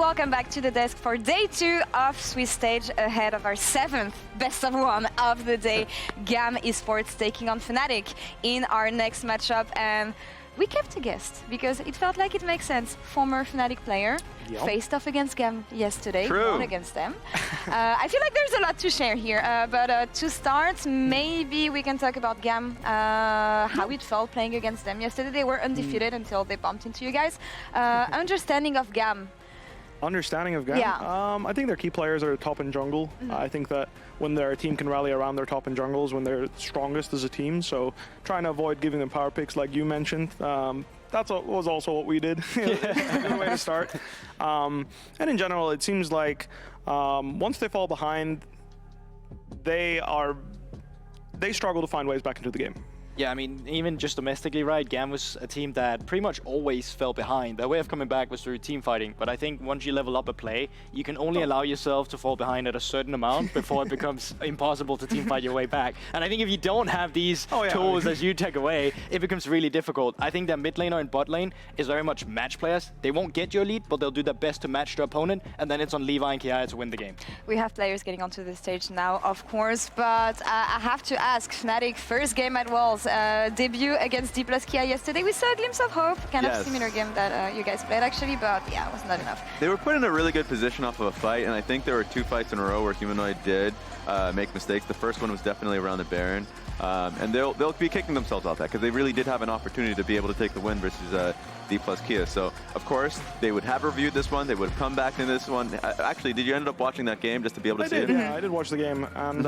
welcome back to the desk for day 2 of Swiss Stage, ahead of our 7th best of 1 of the day. GAM Esports taking on Fnatic in our next matchup, and we kept a guest because it felt like it makes sense. Former Fnatic player, faced off against GAM yesterday, won against them. I feel like there's a lot to share here, but to start, maybe we can talk about GAM, how it felt playing against them yesterday. They were undefeated until they bumped into you guys. Understanding of GAM. Understanding of GAM? Yeah. I think their key players are top in jungle. I think that when their team can rally around their top in jungles, when they're strongest as a team, so trying to avoid giving them power picks like you mentioned. That was also what we did. It's a good way to start. And in general, it seems like once they fall behind, they struggle to find ways back into the game. Yeah, I mean, even just domestically, right, GAM was a team that pretty much always fell behind. Their way of coming back was through team fighting, but I think once you level up a play, you can only allow yourself to fall behind at a certain amount before it becomes impossible to team fight your way back. And I think if you don't have these tools as you take away, it becomes really difficult. I think their mid laner and bot lane is very much match players. They won't get your lead, but they'll do their best to match their opponent, and then it's on Levi and Kiaya to win the game. We have players getting onto the stage now, of course, but I have to ask, Fnatic, first game at Worlds, debut against D plus Kiaya yesterday. We saw a glimpse of hope, kind of similar game that you guys played actually, but yeah, it was not enough. They were put in a really good position off of a fight, and I think there were 2 fights in a row where Humanoid did make mistakes. The first one was definitely around the Baron, and they'll be kicking themselves off that because they really did have an opportunity to be able to take the win versus D plus Kia. So, of course, they would have reviewed this one. They would have come back in this one. Actually, did you end up watching that game just to be able to see it? Yeah, I did watch the game. And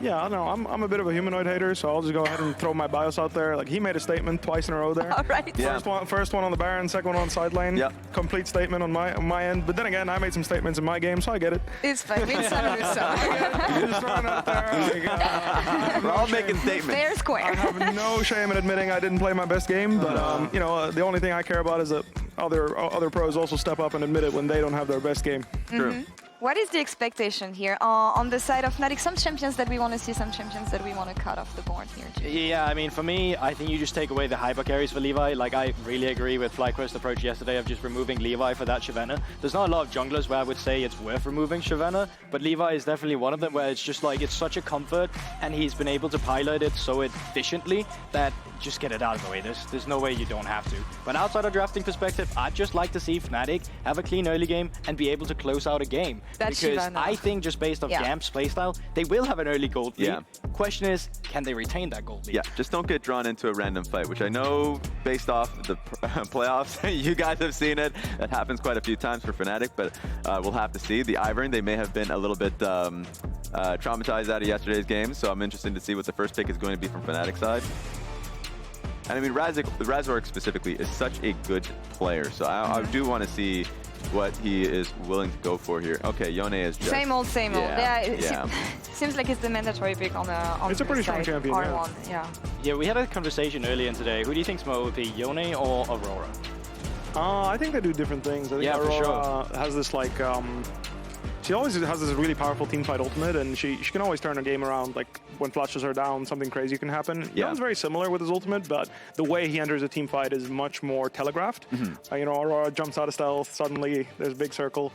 yeah, I don't know. I'm a bit of a Humanoid hater, so I'll just go ahead and throw my bias out there. Like, he made a statement twice in a row there. All right. Yeah. First one on the Baron, second one on side lane. Yep. Complete statement on my end. But then again, I made some statements in my game, so I get it. It's fine. Win some, lose some. Just throwing it out there. We're all making statements. Fair square. I have no shame in admitting I didn't play my best game, but you know, the only thing I care about is that other pros also step up and admit it when they don't have their best game. True. What is the expectation here on the side of Fnatic? Some champions that we want to see, some champions that we want to cut off the board here too. Yeah, I mean, for me, I think you just take away the hyper carries for Levi. Like, I really agree with FLICKR's approach yesterday of just removing Levi for that Shyvana. There's not a lot of junglers where I would say it's worth removing Shyvana, but Levi is definitely one of them where it's just like, it's such a comfort, and he's been able to pilot it so efficiently that just get it out of the way. There's no way you don't have to. But outside of drafting perspective, I'd just like to see Fnatic have a clean early game and be able to close out a game. That's because Shyvana. I think just based off GAM's playstyle, they will have an early gold lead. Question is, can they retain that gold lead? Yeah, just don't get drawn into a random fight, which I know based off the playoffs, you guys have seen it. That happens quite a few times for Fnatic, but we'll have to see. The Ivern, they may have been a little bit traumatized out of yesterday's game, so I'm interested to see what the first pick is going to be from Fnatic side. And I mean, Razork specifically is such a good player, so I do want to see what he is willing to go for here. Okay, Yone is just... Same old. Yeah, seems like it's the mandatory pick on the It's a pretty strong champion, R1, Yeah, we had a conversation earlier in today. Who do you think's more OP, Yone or Aurora? I think they do different things. I think Aurora has this like... she always has this really powerful teamfight ultimate, and she can always turn a game around. Like when flashes are down, something crazy can happen. Yone's very similar with his ultimate, but the way he enters a team fight is much more telegraphed. You know, Aurora jumps out of stealth, suddenly there's a big circle.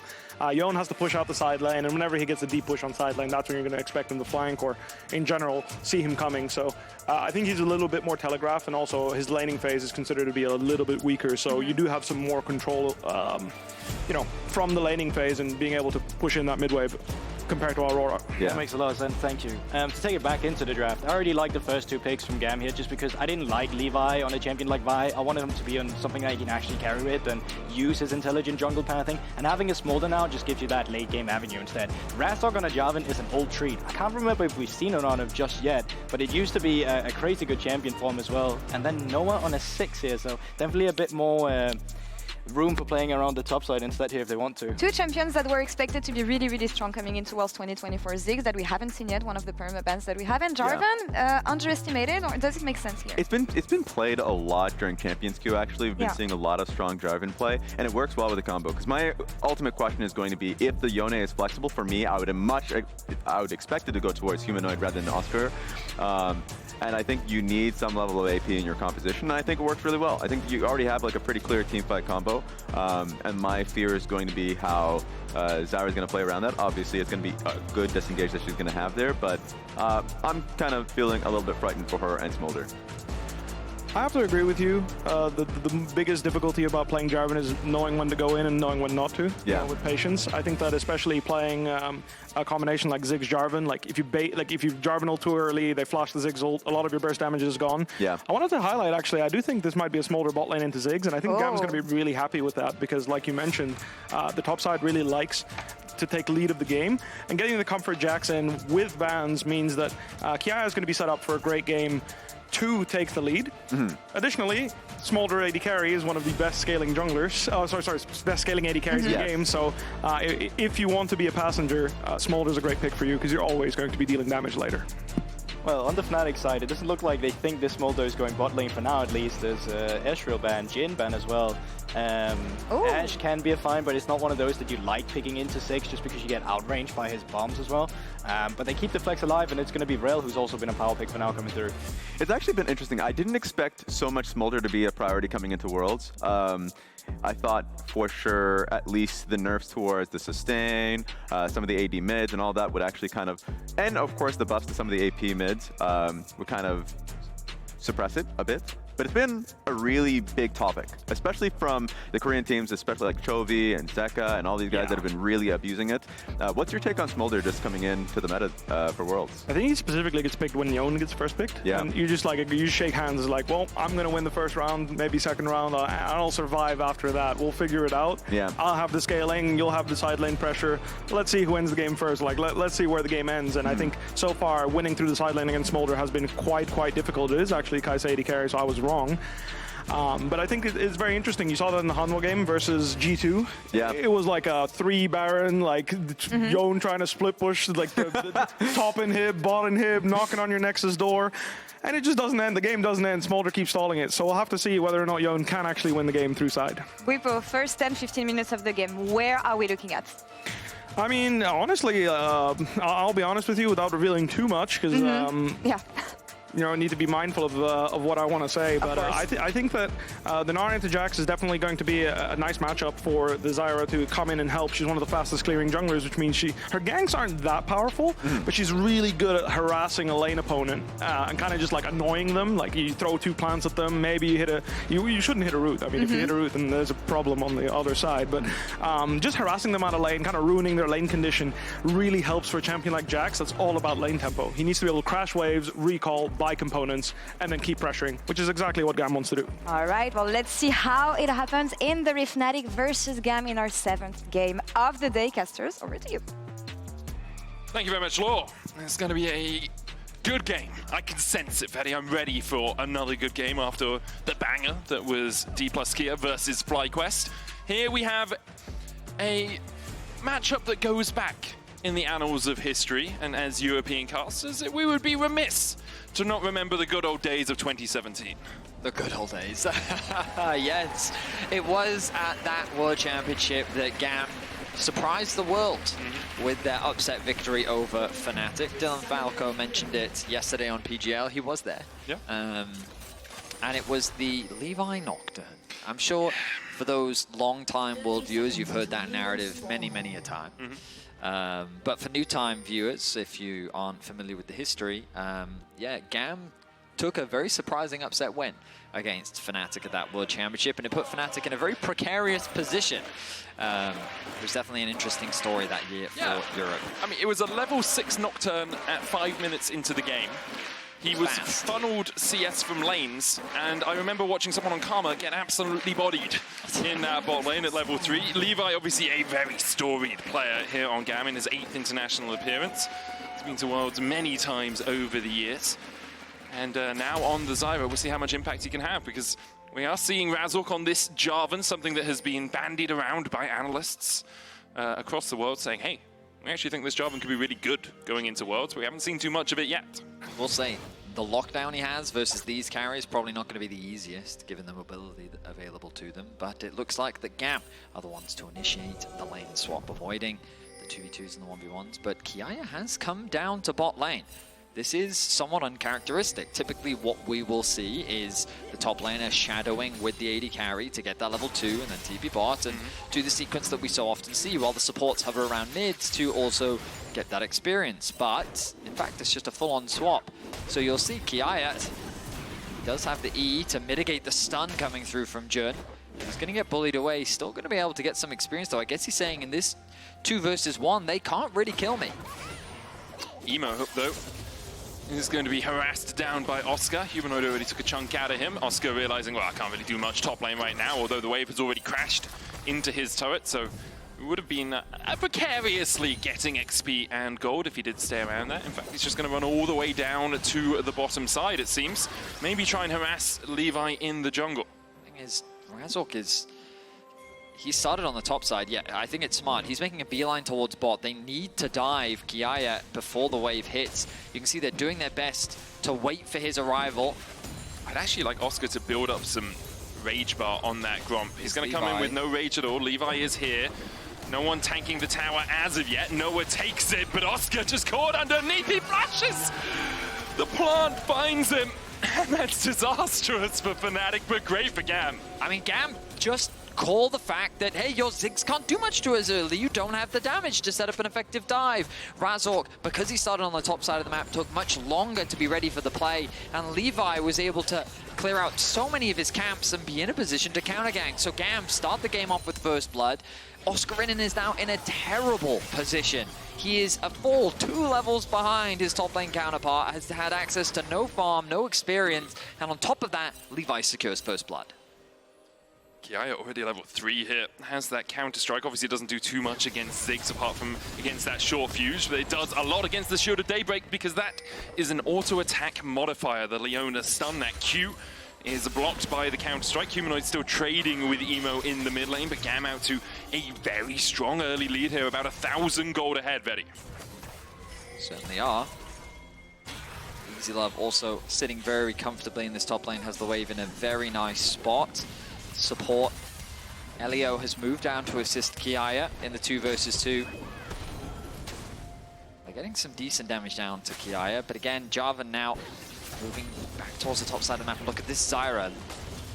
Yone has to push out the side lane, and whenever he gets a deep push on side lane, that's when you're going to expect him to flank or, in general, see him coming. So I think he's a little bit more telegraphed, and also his laning phase is considered to be a little bit weaker. So you do have some more control, you know, from the laning phase and being able to push in that mid wave compared to Aurora. That makes a lot of sense, thank you. To take it back into the draft, I already liked the first 2 picks from GAM here just because I didn't like Levi on a champion like Vi. I wanted him to be on something that he can actually carry with and use his intelligent jungle pathing, and having a Smolder now just gives you that late game avenue instead. Razork on a Jarvan is an old treat. I can't remember if we've seen it on him just yet, but it used to be a crazy good champion for him as well. And then Noah on a 6 here, so definitely a bit more room for playing around the top side instead here if they want to. 2 champions that were expected to be really, really strong coming into Worlds 2024. Ziggs that we haven't seen yet, one of the perma bans that we haven't. Jarvan, underestimated, or does it make sense here? It's been played a lot during Champions Queue, actually. We've been seeing a lot of strong Jarvan play, and it works well with the combo. Because my ultimate question is going to be, if the Yone is flexible, for me, I would expect it to go towards Humanoid rather than Oscar. and I think you need some level of AP in your composition, and I think it works really well. I think you already have like a pretty clear team fight combo, and my fear is going to be how Zyra is going to play around that. Obviously, it's going to be a good disengage that she's going to have there, but I'm kind of feeling a little bit frightened for her and Smolder. I have to agree with you. The biggest difficulty about playing Jarvan is knowing when to go in and knowing when not to. Yeah. With patience. I think that especially playing a combination like Ziggs Jarvan, like if you Jarvan ult too early, they flash the Ziggs ult, a lot of your burst damage is gone. Yeah. I wanted to highlight actually, I do think this might be a Smolder bot lane into Ziggs, and I think GAM's going to be really happy with that because, like you mentioned, the top side really likes to take lead of the game, and getting the comfort jacks in with bans means that Kiaya is going to be set up for a great game to take the lead. Additionally, Smolder AD carry is one of the best scaling junglers. Best scaling AD carries in the game. So if you want to be a passenger, Smolder's a great pick for you because you're always going to be dealing damage later. Well, on the Fnatic side, it doesn't look like they think this Smolder is going bot lane for now, at least. There's Ezreal ban, Jhin ban as well. Ashe can be a fine, but it's not one of those that you like picking into Ziggs just because you get outranged by his bombs as well. But they keep the flex alive, and it's going to be Rell, who's also been a power pick for now coming through. It's actually been interesting. I didn't expect so much Smolder to be a priority coming into Worlds. I thought for sure at least the nerfs towards the sustain, some of the AD mids and all that would actually kind of, and of course the buffs to some of the AP mids would kind of suppress it a bit. But it's been a really big topic, especially from the Korean teams, especially like Chovy and Zeka and all these guys that have been really abusing it. What's your take on Smolder just coming into the meta for Worlds? I think he specifically gets picked when Yone gets first picked. Yeah. And you just shake hands like, well, I'm going to win the first round, maybe second round, I'll survive after that. We'll figure it out. Yeah. I'll have the scaling, you'll have the side lane pressure. Let's see who wins the game first. Like, let's see where the game ends. And I think so far, winning through the side lane against Smolder has been quite difficult. It is actually Kai'Sa AD carry, so I was wrong. But I think it's very interesting. You saw that in the Hanwha game versus G2. Yeah. It was like a 3 Baron, like Yone trying to split push, like the top inhib, bot inhib, knocking on your Nexus door. And it just doesn't end. The game doesn't end. Smolder keeps stalling it. So we'll have to see whether or not Yone can actually win the game through side. Wipo, first 10-15 minutes of the game, where are we looking at? I mean, honestly, I'll be honest with you without revealing too much, because you know, I need to be mindful of what I want to say, but I think that the Gnar into Jax is definitely going to be a nice matchup for the Zyra to come in and help. She's one of the fastest clearing junglers, which means her ganks aren't that powerful, but she's really good at harassing a lane opponent and kind of just like annoying them. Like you throw 2 plants at them, maybe you hit you shouldn't hit a root. I mean, if you hit a root, then there's a problem on the other side. But just harassing them out of lane, kind of ruining their lane condition, really helps for a champion like Jax. That's all about lane tempo. He needs to be able to crash waves, recall, buy components, and then keep pressuring, which is exactly what GAM wants to do. All right, well, let's see how it happens in the Fnatic versus GAM in our 7th game of the day. Casters, over to you. Thank you very much, Law. It's going to be a good game. I can sense it, Fetty. I'm ready for another good game after the banger that was D+Kia versus FlyQuest. Here we have a matchup that goes back in the annals of history, and as European casters, we would be remiss to not remember the good old days of 2017. The good old days. Yes, it was at that World Championship that GAM surprised the world with their upset victory over Fnatic. Dylan Falco mentioned it yesterday on PGL. He was there. Yeah. And it was the Levi Nocturne. I'm sure for those long-time world viewers, you've heard that narrative many, many a time. But for new-time viewers, if you aren't familiar with the history, yeah, GAM took a very surprising upset win against Fnatic at that World Championship, and it put Fnatic in a very precarious position. It was definitely an interesting story that year for Europe. I mean, it was a level 6 Nocturne at 5 minutes into the game. He was funneled CS from lanes, and I remember watching someone on Karma get absolutely bodied in that bot lane at level 3. Levi, obviously a very storied player here on GAM in his 8th international appearance. He's been to Worlds many times over the years. And now on the Zyra, we'll see how much impact he can have, because we are seeing Razork on this Jarvan, something that has been bandied around by analysts across the world, saying, hey, we actually think this Jarvan could be really good going into Worlds. We haven't seen too much of it yet. We'll say the lockdown he has versus these carries probably not going to be the easiest, given the mobility available to them. But it looks like the GAM are the ones to initiate the lane swap, avoiding the 2v2s and the 1v1s. But Kiaya has come down to bot lane. this is somewhat uncharacteristic. Typically what we will see is the top laner shadowing with the AD carry to get that level 2 and then TP bot and do the sequence that we so often see while the supports hover around mids to also get that experience. But in fact, it's just a full-on swap. So you'll see Kiaya does have the E to mitigate the stun coming through from Jun. He's going to get bullied away. Still going to be able to get some experience, though. I guess he's saying in this 2 versus 1, they can't really kill me. Emo, though, is going to be harassed down by Oscar. Humanoid already took a chunk out of him. Oscar realizing, well, I can't really do much top lane right now, although the wave has already crashed into his turret, so it would have been precariously getting XP and gold if he did stay around there. In fact, he's just going to run all the way down to the bottom side, it seems. Maybe try and harass Levi in the jungle. The thing is, Razork is... He started on the top side. Yeah, I think it's smart. He's making a beeline towards bot. They need to dive Kiaya before the wave hits. You can see they're doing their best to wait for his arrival. I'd actually like Oscar to build up some rage bar on that Gromp. He's going to come in with no rage at all. Levi is here. No one tanking the tower as of yet. Noah takes it, but Oscar just caught underneath. He flashes. The plant finds him. And that's disastrous for Fnatic, but great for GAM. I mean, GAM just call the fact that, hey, your Ziggs can't do much to us early. You don't have the damage to set up an effective dive. Razork, because he started on the top side of the map, took much longer to be ready for the play. And Levi was able to clear out so many of his camps and be in a position to counter gank. So GAM start the game off with first blood. Oscarinin is now in a terrible position. He is a full 2 levels behind his top lane counterpart, has had access to no farm, no experience, and on top of that, Levi secures first blood. Kiaya already level 3 here, has that counter strike. Obviously it doesn't do too much against Ziggs apart from against that short fuse, but it does a lot against the Shield of Daybreak because that is an auto attack modifier. The Leona stun, that Q is blocked by the counter strike. Humanoid still trading with Emo in the mid lane, but GAM out to a very strong early lead here, about 1,000 gold ahead, Vetti. Certainly are. EasyLove also sitting very comfortably in this top lane, has the wave in a very nice spot. Support. Elio has moved down to assist Kiaya in the 2 versus 2. They're getting some decent damage down to Kiaya, but again, Jarvan now moving back towards the top side of the map. And look at this Zyra.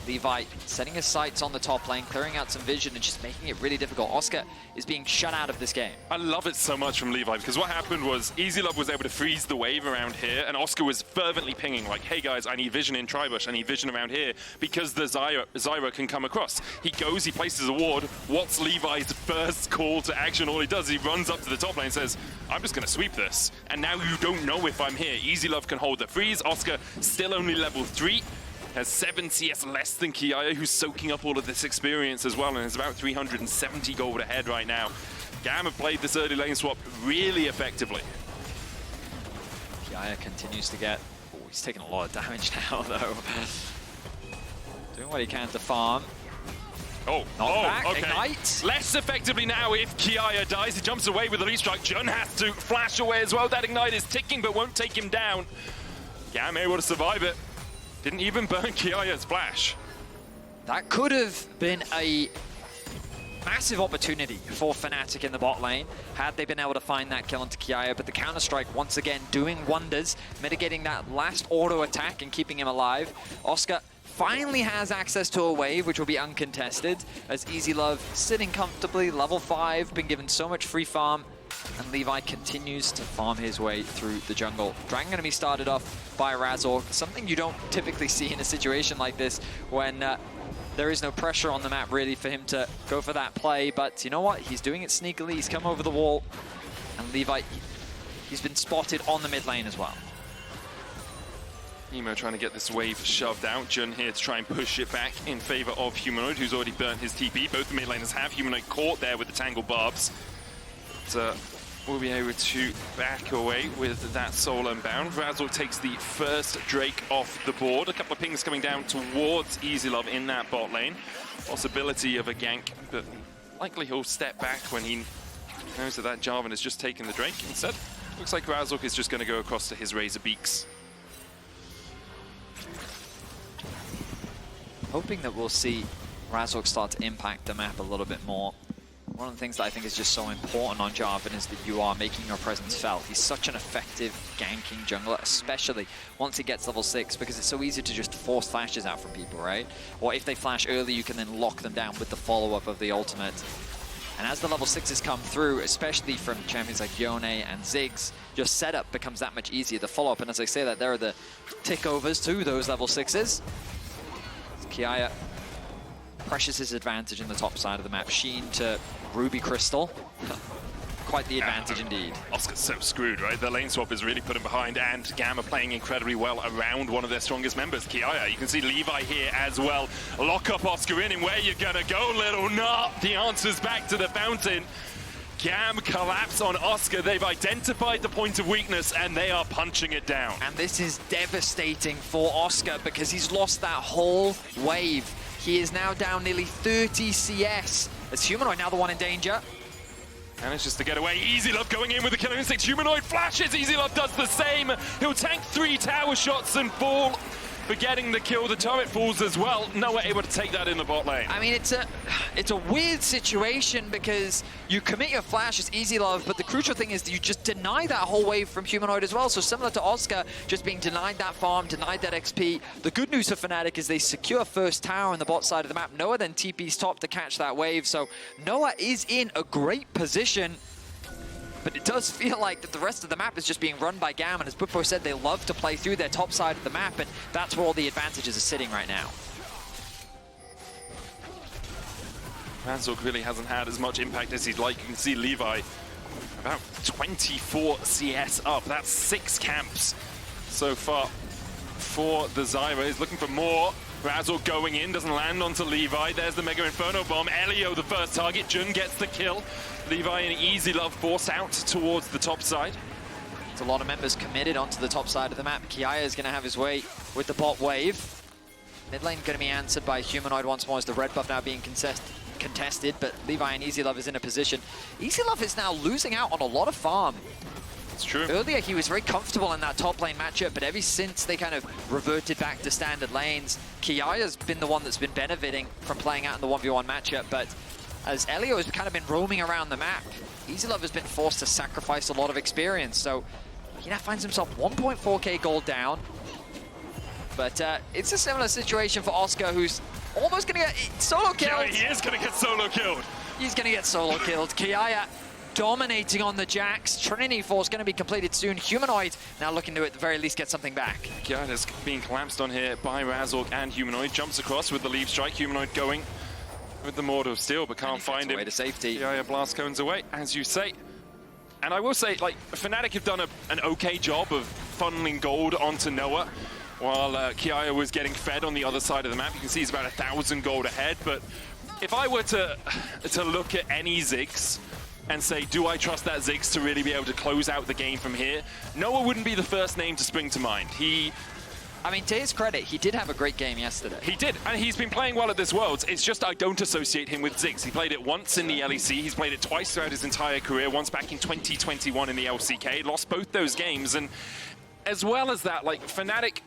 Levi setting his sights on the top lane, clearing out some vision and just making it really difficult. Oscar is being shut out of this game. I love it so much from Levi because what happened was EasyLove was able to freeze the wave around here and Oscar was fervently pinging like, hey guys, I need vision in Tribush, I need vision around here because the Zyra can come across. He goes, he places a ward. What's Levi's first call to action? All he does, he runs up to the top lane and says, I'm just going to sweep this. And now you don't know if I'm here. EasyLove can hold the freeze. Oscar still only level 3. Has 7 CS less than Kiaya, who's soaking up all of this experience as well, and is about 370 gold ahead right now. GAM have played this early lane swap really effectively. Kiaya continues to get... Oh, he's taking a lot of damage now, though. Doing what he can to farm. Knockback, okay. Ignite. Less effectively now if Kiaya dies. He jumps away with the lead strike. Jun has to flash away as well. That Ignite is ticking, but won't take him down. GAM able to survive it. Didn't even burn Kiaya's flash. That could have been a massive opportunity for Fnatic in the bot lane, had they been able to find that kill onto Kiaya, but the counter-strike once again doing wonders, mitigating that last auto attack and keeping him alive. Oscar finally has access to a wave, which will be uncontested, as EasyLove sitting comfortably, level 5, been given so much free farm, and Levi continues to farm his way through the jungle. Dragon going to be started off by Razork, something you don't typically see in a situation like this when there is no pressure on the map really for him to go for that play, but you know what? He's doing it sneakily, he's come over the wall, and Levi, he's been spotted on the mid lane as well. Emo trying to get this wave shoved out. Jun here to try and push it back in favor of Humanoid, who's already burnt his TP. Both the mid laners have. Humanoid caught there with the Tangled Barbs. So we'll be able to back away with that Soul Unbound. Razork takes the first Drake off the board. A couple of pings coming down towards EasyLove in that bot lane. Possibility of a gank, but likely he'll step back when he knows that Jarvan has just taken the Drake. Instead, looks like Razork is just going to go across to his Razor Beaks. Hoping that we'll see Razork start to impact the map a little bit more. one of the things that I think is just so important on Jarvan is that you are making your presence felt. He's such an effective ganking jungler, especially once he gets level 6, because it's so easy to just force flashes out from people, right? Or if they flash early, you can then lock them down with the follow-up of the ultimate. And as the level 6s come through, especially from champions like Yone and Ziggs, your setup becomes that much easier, the follow-up. And as I say that, there are the tick-overs to those level 6s. Kiaya pressures his advantage in the top side of the map. Sheen to Ruby Crystal. Quite the advantage indeed. Oscar's so screwed, right? The lane swap is really put him behind, and GAM are playing incredibly well around one of their strongest members, Kiaya. You can see Levi here as well. Lock up Oscarinin. Where you gonna go, little nut? The answer's back to the fountain. GAM collapse on Oscar. They've identified the point of weakness, and they are punching it down. And this is devastating for Oscar because he's lost that whole wave. He is now down nearly 30 CS. As Humanoid now the one in danger. Manages to get away. EasyLove going in with the killing instinct. Humanoid flashes. EasyLove does the same. He'll tank 3 tower shots and fall for getting the kill. The turret falls as well. Noah able to take that in the bot lane. I mean, it's a weird situation because you commit your flash as EasyLove, but the crucial thing is that you just deny that whole wave from Humanoid as well. So similar to Oscar, just being denied that farm, denied that XP. The good news for Fnatic is they secure first tower on the bot side of the map. Noah then TP's top to catch that wave. So Noah is in a great position. But it does feel like that the rest of the map is just being run by GAM, and as Buppo said, they love to play through their top side of the map, and that's where all the advantages are sitting right now. Razork really hasn't had as much impact as he'd like. You can see Levi about 24 CS up. That's 6 camps so far for the Zyra. He's looking for more. Razork going in, doesn't land onto Levi. There's the Mega Inferno Bomb. Elio the first target. Jun gets the kill. Levi and EasyLove forced out towards the top side. There's a lot of members committed onto the top side of the map. Kiaya is going to have his way with the bot wave. Mid lane going to be answered by Humanoid once more as the red buff now being contested, but Levi and EasyLove is in a position. EasyLove is now losing out on a lot of farm. It's true. Earlier he was very comfortable in that top lane matchup, but ever since they kind of reverted back to standard lanes, Kiaya's been the one that's been benefiting from playing out in the 1v1 matchup, but as Elio has kind of been roaming around the map, EasyLove has been forced to sacrifice a lot of experience, so he now finds himself 1.4k gold down. But it's a similar situation for Oscar, who's almost going to get solo killed. Yeah, he is going to get solo killed. He's going to get solo killed. Kiaya dominating on the Jax. Trinity Force going to be completed soon. Humanoid now looking to at the very least get something back. Kiaya's being collapsed on here by Razork and Humanoid. Jumps across with the leave strike. Humanoid going with the Mortar of Steel, but can't find him. Away to safety. Kiaya blast cones away, as you say. And I will say, like, Fnatic have done an okay job of funneling gold onto Noah, while Kiaya was getting fed on the other side of the map. You can see he's about 1,000 gold ahead, but if I were to look at any Ziggs and say, do I trust that Ziggs to really be able to close out the game from here? Noah wouldn't be the first name to spring to mind. I mean, to his credit, he did have a great game yesterday. He did, and he's been playing well at this Worlds. It's just I don't associate him with Ziggs. He played it once in the LEC. He's played it twice throughout his entire career, once back in 2021 in the LCK. Lost both those games, and as well as that, like, Fnatic,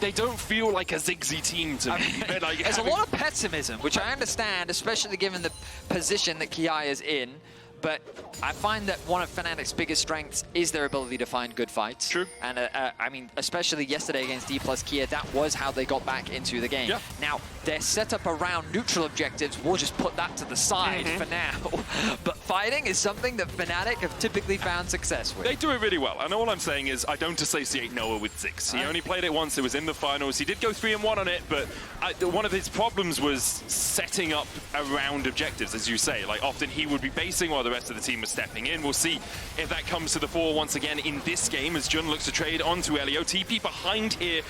they don't feel like a Ziggsy team to me. Like, there's a lot of pessimism, which I understand, especially given the position that Kiaya is in. But I find that one of Fnatic's biggest strengths is their ability to find good fights. True. And I mean, especially yesterday against D plus Kia, that was how they got back into the game. Yeah. Now, their setup around neutral objectives, we'll just put that to the side for now. But fighting is something that Fnatic have typically found success with. They do it really well. And all I'm saying is I don't associate Noah with Ziggs. He only played it once. It was in the finals. He did go 3-1 on it, but one of his problems was setting up around objectives, as you say. Like, often he would be basing while the rest of the team was stepping in. We'll see if that comes to the fore once again in this game as Jun looks to trade onto Elio. TP behind here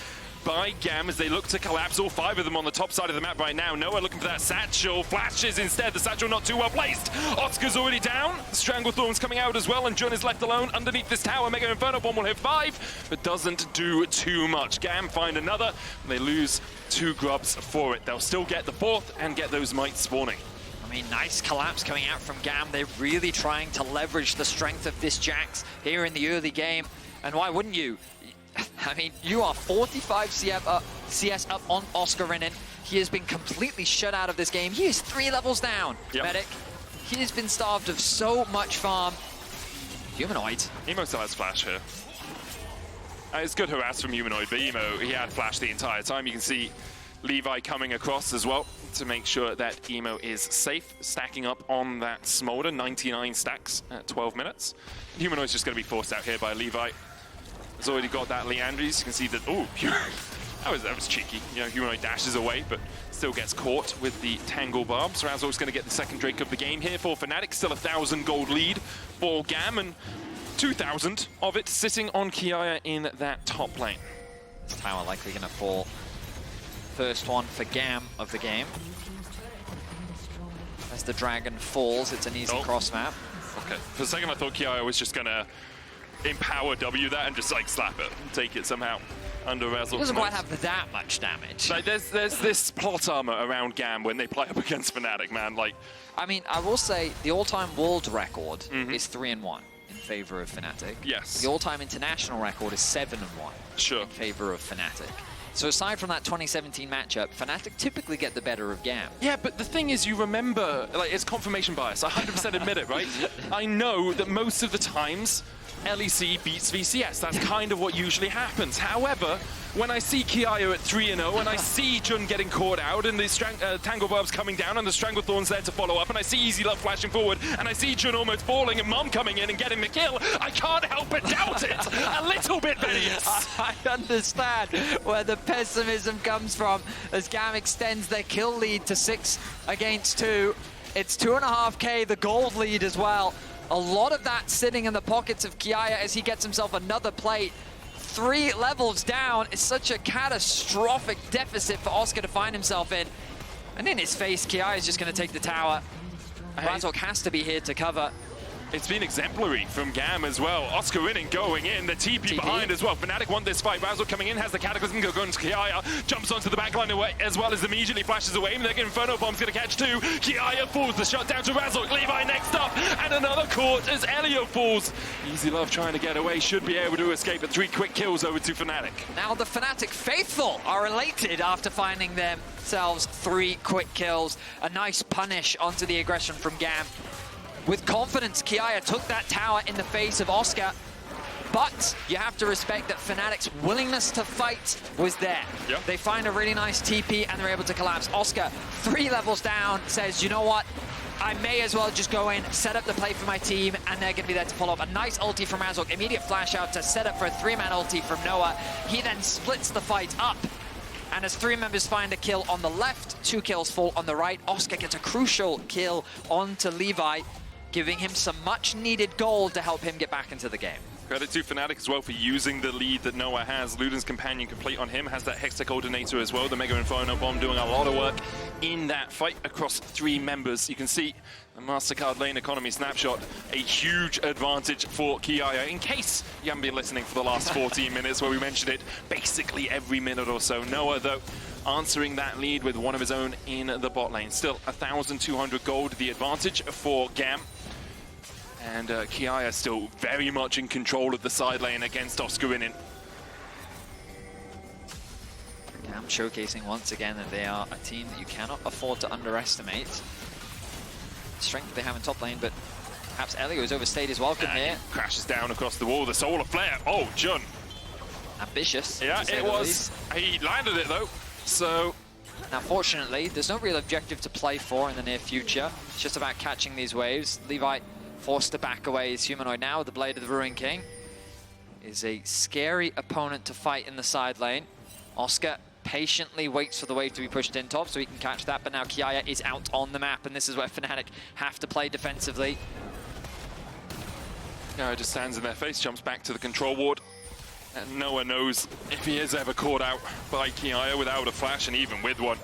by GAM as they look to collapse all 5 of them on the top side of the map right now. Noah looking for that satchel. Flashes instead. The satchel not too well placed. Oscar's already down. Stranglethorn's coming out as well, and Jun is left alone underneath this tower. Mega Inferno Bomb will hit 5, but doesn't do too much. GAM find another, and they lose 2 grubs for it. They'll still get the 4th and get those mites spawning. I mean, nice collapse coming out from GAM. They're really trying to leverage the strength of this Jax here in the early game. And why wouldn't you? I mean, you are 45 CS up on Oscarinin. He has been completely shut out of this game. He is 3 levels down. Medic. He has been starved of so much farm. Humanoid. Emo still has flash here. It's good harass from Humanoid, but Emo, he had flash the entire time. You can see Levi coming across as well to make sure that Emo is safe, stacking up on that Smolder, 99 stacks at 12 minutes. Humanoid's just going to be forced out here by Levi. Has already got that Leandries. You can see that, oh, that was cheeky. You know, Humanoid dashes away, but still gets caught with the Tangle Barbs. Razork's going to get the second Drake of the game here for Fnatic. Still 1,000 gold lead for GAM, and 2,000 of it sitting on Kiaya in that top lane. This tower likely going to fall. First one for GAM of the game. As the dragon falls, it's an easy cross map. Okay, for a second I thought Kiaya was just going to empower W that and just like slap it, take it somehow under Razork. It doesn't quite have that much damage. Like there's this plot armor around GAM when they play up against Fnatic, man. Like, I mean, I will say the all-time world record is 3-1 in favor of Fnatic. Yes. The all-time international record is 7-1 in favor of Fnatic. So aside from that 2017 matchup, Fnatic typically get the better of GAM. Yeah, but the thing is, you remember, like, it's confirmation bias. I 100% admit it, right? I know that most of the times, LEC beats VCS. That's kind of what usually happens. However, when I see Kiaya at 3-0, and I see Jun getting caught out, and the Tangle Barbs coming down, and the Stranglethorn's there to follow up, and I see EasyLove flashing forward, and I see Jun almost falling, and Mom coming in and getting the kill, I can't help but doubt it a little bit, Venius. I understand where the pessimism comes from as GAM extends their kill lead to 6 against 2. It's 2.5k, the gold lead as well. A lot of that sitting in the pockets of Kiaya as he gets himself another plate. 3 levels down is such a catastrophic deficit for Oscar to find himself in. And in his face, Kiaya is just going to take the tower. Razork has to be here to cover. It's been exemplary from GAM as well. Oscarinin going in, the TP behind as well. Fnatic want this fight. Razork coming in, has the Cataclysm, going to Kiaya, jumps onto the backline away, as well as immediately flashes away. And they're getting Inferno Bomb's going to catch 2. Kiaya falls, the shot down to Razork. Levi next up, and another caught as Elio falls. EasyLove trying to get away, should be able to escape, but 3 quick kills over to Fnatic. Now the Fnatic faithful are elated after finding themselves 3 quick kills. A nice punish onto the aggression from GAM. With confidence, Kiaya took that tower in the face of Oscar, but you have to respect that Fnatic's willingness to fight was there. Yep. They find a really nice TP and they're able to collapse. Oscar, 3 levels down, says, you know what? I may as well just go in, set up the play for my team, and they're going to be there to follow up. A nice ulti from Razork, immediate flash out to set up for a 3-man ulti from Noah. He then splits the fight up. And as 3 members find a kill on the left, 2 kills fall on the right. Oscar gets a crucial kill onto Levi, giving him some much-needed gold to help him get back into the game. Credit to Fnatic as well for using the lead that Noah has. Luden's companion complete on him, has that Hextech Coordinator as well. The Mega Inferno Bomb doing a lot of work in that fight across 3 members. You can see the MasterCard lane economy snapshot, a huge advantage for Kiaya. In case you haven't been listening for the last 14 minutes where we mentioned it basically every minute or so. Noah, though, answering that lead with one of his own in the bot lane. Still 1,200 gold, the advantage for GAM. And Kiaya still very much in control of the side lane against Oscarinin. GAM showcasing once again that they are a team that you cannot afford to underestimate. The strength they have in top lane, but perhaps Elio has overstayed his welcome here. Crashes down across the wall, the Solar Flare. Oh, Jun. Ambitious. Yeah, it was. He landed it though, so... Now, fortunately, there's no real objective to play for in the near future. It's just about catching these waves. Levi forced to back away his Humanoid now with the Blade of the Ruin King. Is a scary opponent to fight in the side lane. Oscar patiently waits for the wave to be pushed in top so he can catch that, but now Kiaya is out on the map, and this is where Fnatic have to play defensively. Kiaya just stands in their face, jumps back to the control ward, and Noah knows if he is ever caught out by Kiaya without a flash, and even with one,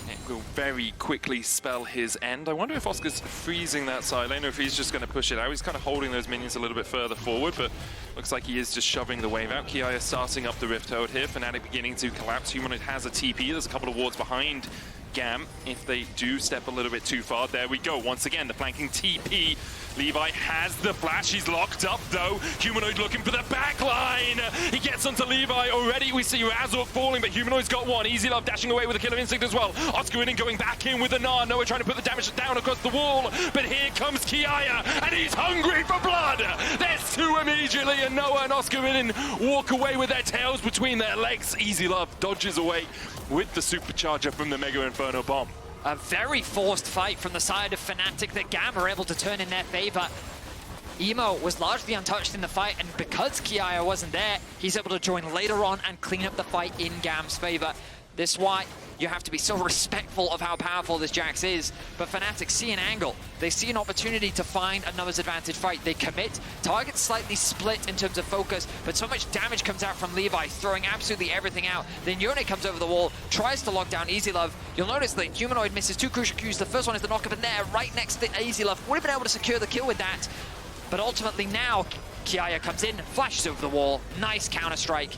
it will very quickly spell his end. I wonder if Oscar's freezing that side lane or if he's just going to push it out. He's kind of holding those minions a little bit further forward, but looks like he is just shoving the wave out. Kiaya starting up the Rift Hold here. Fnatic beginning to collapse. Humanoid has a TP. There's a couple of wards behind GAM if they do step a little bit too far. There we go. Once again, the flanking TP. Levi has the flash. He's locked up, though. Humanoid looking for the back line. He gets onto Levi already. We see Razork falling, but Humanoid's got one. EasyLove dashing away with a killer instinct as well. Oscarinin going back in with the Gnar. Noah trying to put the damage down across the wall. But here comes Kiaya, and he's hungry for blood. There's two immediately, and Noah and Oscarinin walk away with their tails between their legs. EasyLove dodges away with the supercharger from the Mega Inferno bomb. A very forced fight from the side of Fnatic that GAM are able to turn in their favor. Emo was largely untouched in the fight, and because Kiaya wasn't there, he's able to join later on and clean up the fight in GAM's favor. This is why you have to be so respectful of how powerful this Jax is. But Fnatic see an angle. They see an opportunity to find a numbers advantage fight. They commit. Target's slightly split in terms of focus, but so much damage comes out from Levi, throwing absolutely everything out. Then Yone comes over the wall, tries to lock down EasyLove. You'll notice that Humanoid misses two crucial cues. The first one is the knock-up in there, right next to EasyLove. Would have been able to secure the kill with that. But ultimately now, Kiaya comes in, flashes over the wall. Nice counter-strike.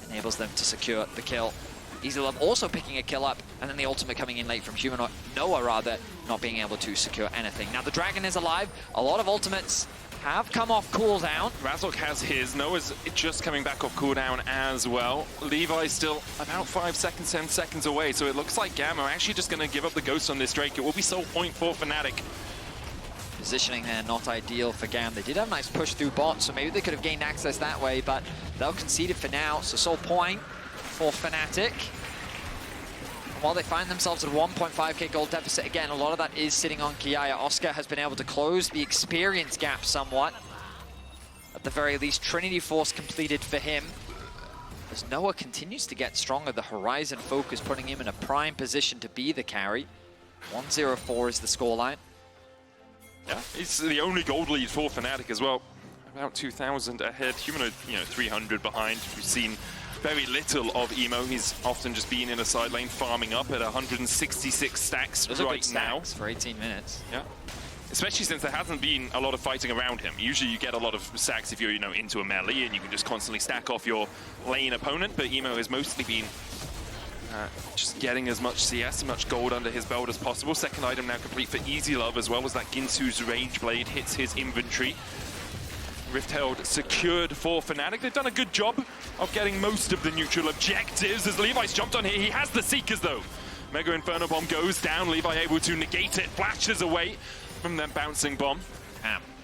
Enables them to secure the kill. EasyLove also picking a kill up, and then the ultimate coming in late from Humanoid. Noah, rather, not being able to secure anything. Now, the Dragon is alive. A lot of ultimates have come off cooldown. Razork has his. Noah's just coming back off cooldown as well. Levi's still about 5 seconds, 10 seconds away, so it looks like GAM are actually just going to give up the ghost on this Drake. It will be sole point for Fnatic. Positioning there not ideal for GAM. They did have a nice push through bot, so maybe they could have gained access that way, but they'll concede it for now, so sole point for Fnatic. While they find themselves at a 1.5k gold deficit, again, a lot of that is sitting on Kiaya. Oscar has been able to close the experience gap somewhat. At the very least, Trinity Force completed for him. As Noah continues to get stronger, the Horizon focus putting him in a prime position to be the carry. 1-0-4 is the scoreline. Yeah, it's the only gold lead for Fnatic as well. About 2,000 ahead. Humanoid, 300 behind. We've seen very little of Emo. He's often just been in a side lane farming up at 166 stacks Those right are good now. stacks for 18 minutes. Yeah. Especially since there hasn't been a lot of fighting around him. Usually you get a lot of stacks if you're, into a melee and you can just constantly stack off your lane opponent, but Emo has mostly been just getting as much CS, as much gold under his belt as possible. Second item now complete for EasyLove, as well as that Ginsu's Rage Blade hits his inventory. Rift Herald secured for Fnatic. They've done a good job of getting most of the neutral objectives as Levi's jumped on here. He has the Seekers though. Mega Inferno Bomb goes down. Levi able to negate it, flashes away from that bouncing bomb.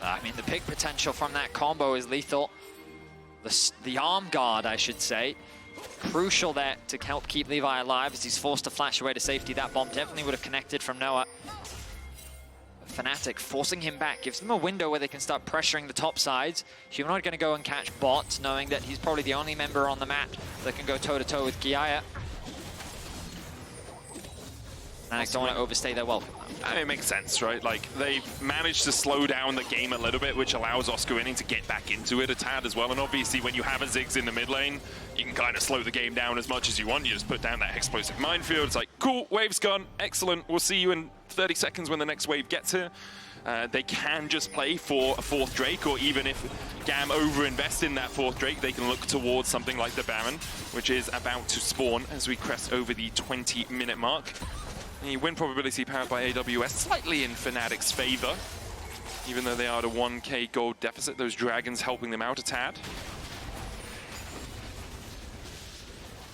I mean, the pick potential from that combo is lethal. The arm guard, I should say. Crucial there to help keep Levi alive as he's forced to flash away to safety. That bomb definitely would have connected from Noah. Fnatic forcing him back, gives them a window where they can start pressuring the top sides. Humanoid going to go and catch bot, knowing that he's probably the only member on the map that can go toe-to-toe with Kiaya. Fnatic don't want to overstay their welcome. It makes sense, right? Like, they've managed to slow down the game a little bit, which allows Oscarinin to get back into it a tad as well. And obviously, when you have a Ziggs in the mid lane, you can kind of slow the game down as much as you want. You just put down that explosive minefield. It's like, cool, wave's gone, excellent. We'll see you in 30 seconds when the next wave gets here. They can just play for a fourth Drake, or even if GAM overinvest in that fourth Drake, they can look towards something like the Baron, which is about to spawn as we crest over the 20-minute mark. The win probability powered by AWS slightly in Fnatic's favor, even though they are at a 1k gold deficit. Those dragons helping them out a tad.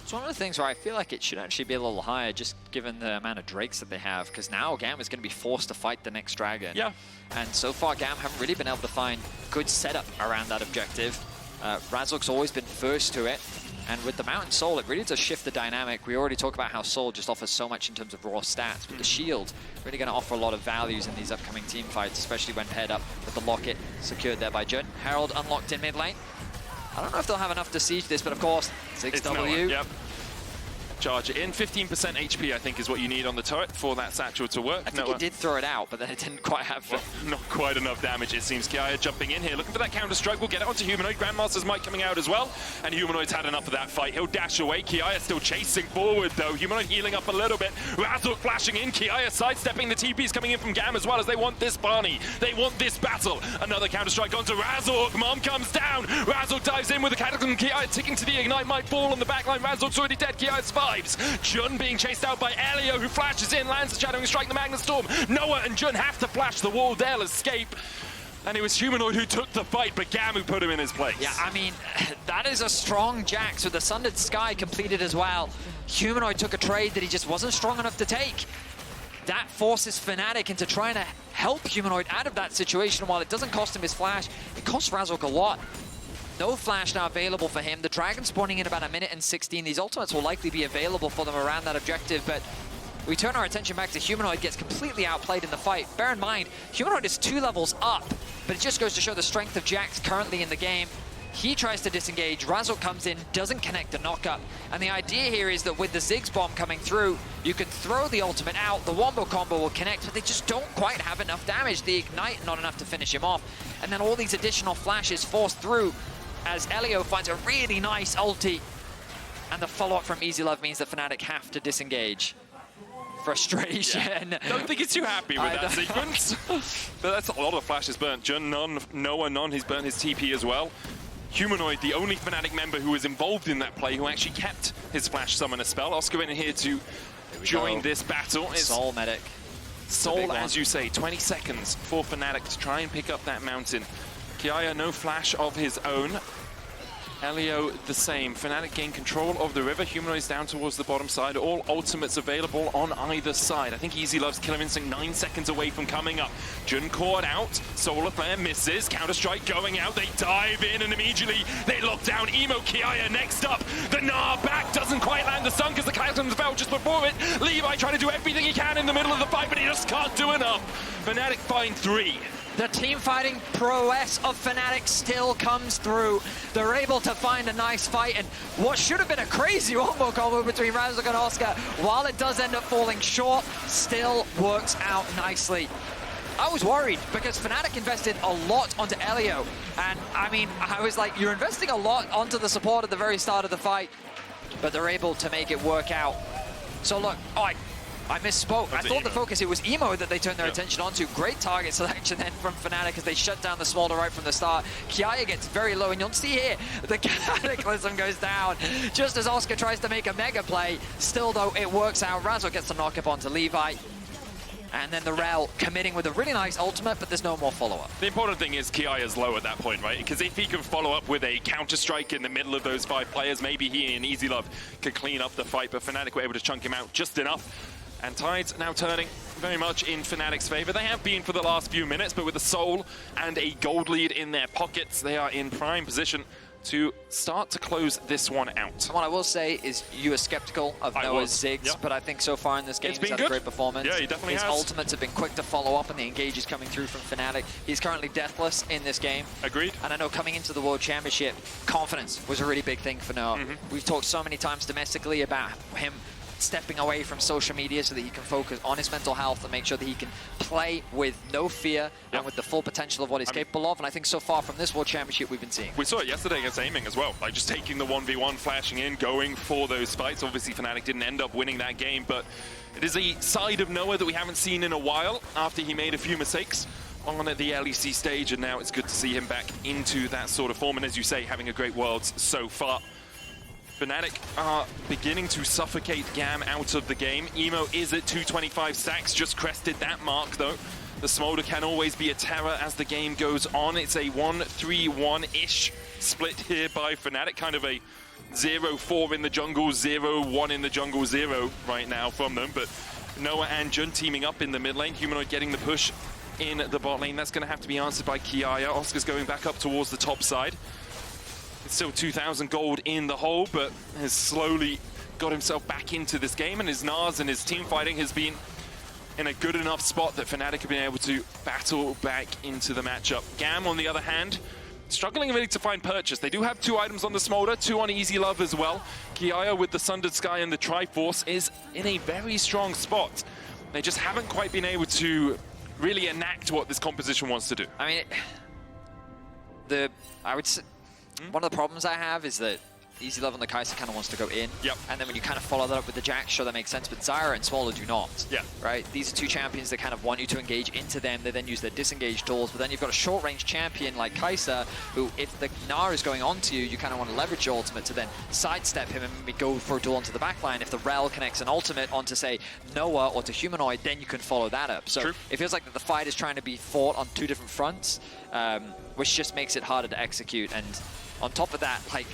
It's one of the things where I feel like it should actually be a little higher, just given the amount of Drakes that they have, because now GAM is going to be forced to fight the next dragon. Yeah. And so far, GAM haven't really been able to find good setup around that objective. Razork's always been first to it. And with the Mountain Soul, it really does shift the dynamic. We already talked about how Soul just offers so much in terms of raw stats, but the Shield really going to offer a lot of values in these upcoming team fights, especially when paired up with the Locket secured there by Jun. Herald unlocked in mid lane. I don't know if they'll have enough to siege this, but of course, 6W. Yep. Charge it in. 15% HP, I think, is what you need on the turret for that satchel to work. I think it did throw it out, but then it didn't quite have... Well, not quite enough damage, it seems. Kiaya jumping in here, looking for that counter-strike. We'll get it onto Humanoid. Grandmaster's Might coming out as well. And Humanoid's had enough of that fight. He'll dash away. Kiaya still chasing forward, though. Humanoid healing up a little bit. Razork flashing in. Kiaya sidestepping. The TP's coming in from GAM as well, as they want this Barney. They want this battle. Another counter-strike onto Razork. Mom comes down. Razork dives in with the Cataclysm. Kiaya ticking to the Ignite. Might fall on the backline. Razork's already dead. Kiaya's fine. lives. Jun being chased out by Elio, who flashes in, lands the Shadowing Strike, the Magnet Storm. Noah and Jun have to flash the wall, they'll escape. And it was Humanoid who took the fight, but GAM who put him in his place. Yeah, I mean, that is a strong Jax with the Sundered Sky completed as well. Humanoid took a trade that he just wasn't strong enough to take. That forces Fnatic into trying to help Humanoid out of that situation. While it doesn't cost him his flash, it costs Razork a lot. No flash now available for him. The Dragon spawning in about 1 minute and 16. These ultimates will likely be available for them around that objective, but we turn our attention back to Humanoid, gets completely outplayed in the fight. Bear in mind, Humanoid is 2 levels up, but it just goes to show the strength of Jax currently in the game. He tries to disengage, Razork comes in, doesn't connect the knockup. And the idea here is that with the Ziggs bomb coming through, you can throw the ultimate out, the Wombo combo will connect, but they just don't quite have enough damage. The Ignite, not enough to finish him off. And then all these additional flashes forced through as Elio finds a really nice ulti. And the follow-up from EasyLove means that Fnatic have to disengage. Frustration. Yeah. Don't think he's too happy with that sequence. But that's a lot of flashes burnt. Jun none, Noah none, he's burnt his TP as well. Humanoid, the only Fnatic member who was involved in that play, who actually kept his flash summoner spell. Oscarinin here to join this battle. It's Soul Medic. Soul, as you say, 20 seconds for Fnatic to try and pick up that mountain. Kiaya, no flash of his own. Elio, the same. Fnatic gain control of the river. Humanoid's down towards the bottom side. All ultimates available on either side. I think EasyLove's Killer Instinct 9 seconds away from coming up. Jun caught out. Solar Flare misses. Counter-Strike going out. They dive in and immediately they lock down Emo. Kiaya next up. The Gnar back doesn't quite land the stun because the Kai'Sa fell just before it. Levi trying to do everything he can in the middle of the fight, but he just can't do enough. Fnatic find 3. The team fighting prowess of Fnatic still comes through. They're able to find a nice fight, and what should have been a crazy wombo combo between Razork and Oscar, while it does end up falling short, still works out nicely. I was worried because Fnatic invested a lot onto Elio, and I mean, I was like, you're investing a lot onto the support at the very start of the fight, but they're able to make it work out. So look, I misspoke. I thought the focus, it was Emo that they turned their attention onto. Great target selection then from Fnatic as they shut down the Smolder right from the start. Kiaya gets very low, and you'll see here, the Cataclysm goes down just as Oscar tries to make a mega play. Still, though, it works out. Razork gets the knock up onto Levi. And then the Rell committing with a really nice ultimate, but there's no more follow-up. The important thing is Kiaya's low at that point, right? Because if he can follow up with a counter-strike in the middle of those 5 players, maybe he and EasyLove could clean up the fight, but Fnatic were able to chunk him out just enough. And tides now turning very much in Fnatic's favor. They have been for the last few minutes, but with a soul and a gold lead in their pockets, they are in prime position to start to close this one out. What I will say is you were skeptical of Noah's Ziggs, but I think so far in this game he's had a great performance. Yeah, he definitely has. His ultimates have been quick to follow up, and the engage is coming through from Fnatic. He's currently deathless in this game. Agreed. And I know coming into the World Championship, confidence was a really big thing for Noah. We've talked so many times domestically about him stepping away from social media so that he can focus on his mental health and make sure that he can play with no fear and with the full potential of what he's capable of. And I think so far from this World Championship we've been seeing. We saw it yesterday against Aiming as well, like just taking the 1v1, flashing in, going for those fights. Obviously Fnatic didn't end up winning that game, but it is a side of Noah that we haven't seen in a while after he made a few mistakes on the LEC stage, and now it's good to see him back into that sort of form. And as you say, having a great Worlds so far. Fnatic are beginning to suffocate GAM out of the game. Emo is at 225 stacks, just crested that mark though. The Smolder can always be a terror as the game goes on. It's a 1-3-1-ish split here by Fnatic, kind of a 0-4 in the jungle, 0-1 in the jungle, 0 right now from them. But Noah and Jun teaming up in the mid lane, Humanoid getting the push in the bot lane. That's going to have to be answered by Kiaya. Oscar's going back up towards the top side. It's still 2,000 gold in the hole, but has slowly got himself back into this game, and his Gnars and his team fighting has been in a good enough spot that Fnatic have been able to battle back into the matchup. GAM, on the other hand, struggling really to find purchase. They do have 2 items on the Smolder, 2 on EasyLove as well. Kiaya with the Sundered Sky and the Triforce is in a very strong spot. They just haven't quite been able to really enact what this composition wants to do. I mean, I would say, one of the problems I have is that EasyLove on the Kai'Sa kind of wants to go in. Yep. And then when you kind of follow that up with the Jack, sure, that makes sense. But Zyra and Smolder do not. Yeah. Right? These are two champions that kind of want you to engage into them. They then use their disengage tools. But then you've got a short-range champion like Kai'Sa, who, if the Gnar is going onto you, you kind of want to leverage your ultimate to then sidestep him and maybe go for a duel onto the backline. If the Rell connects an ultimate onto, say, Noah or to Humanoid, then you can follow that up. So it feels like that the fight is trying to be fought on two different fronts, which just makes it harder to execute. And on top of that, like,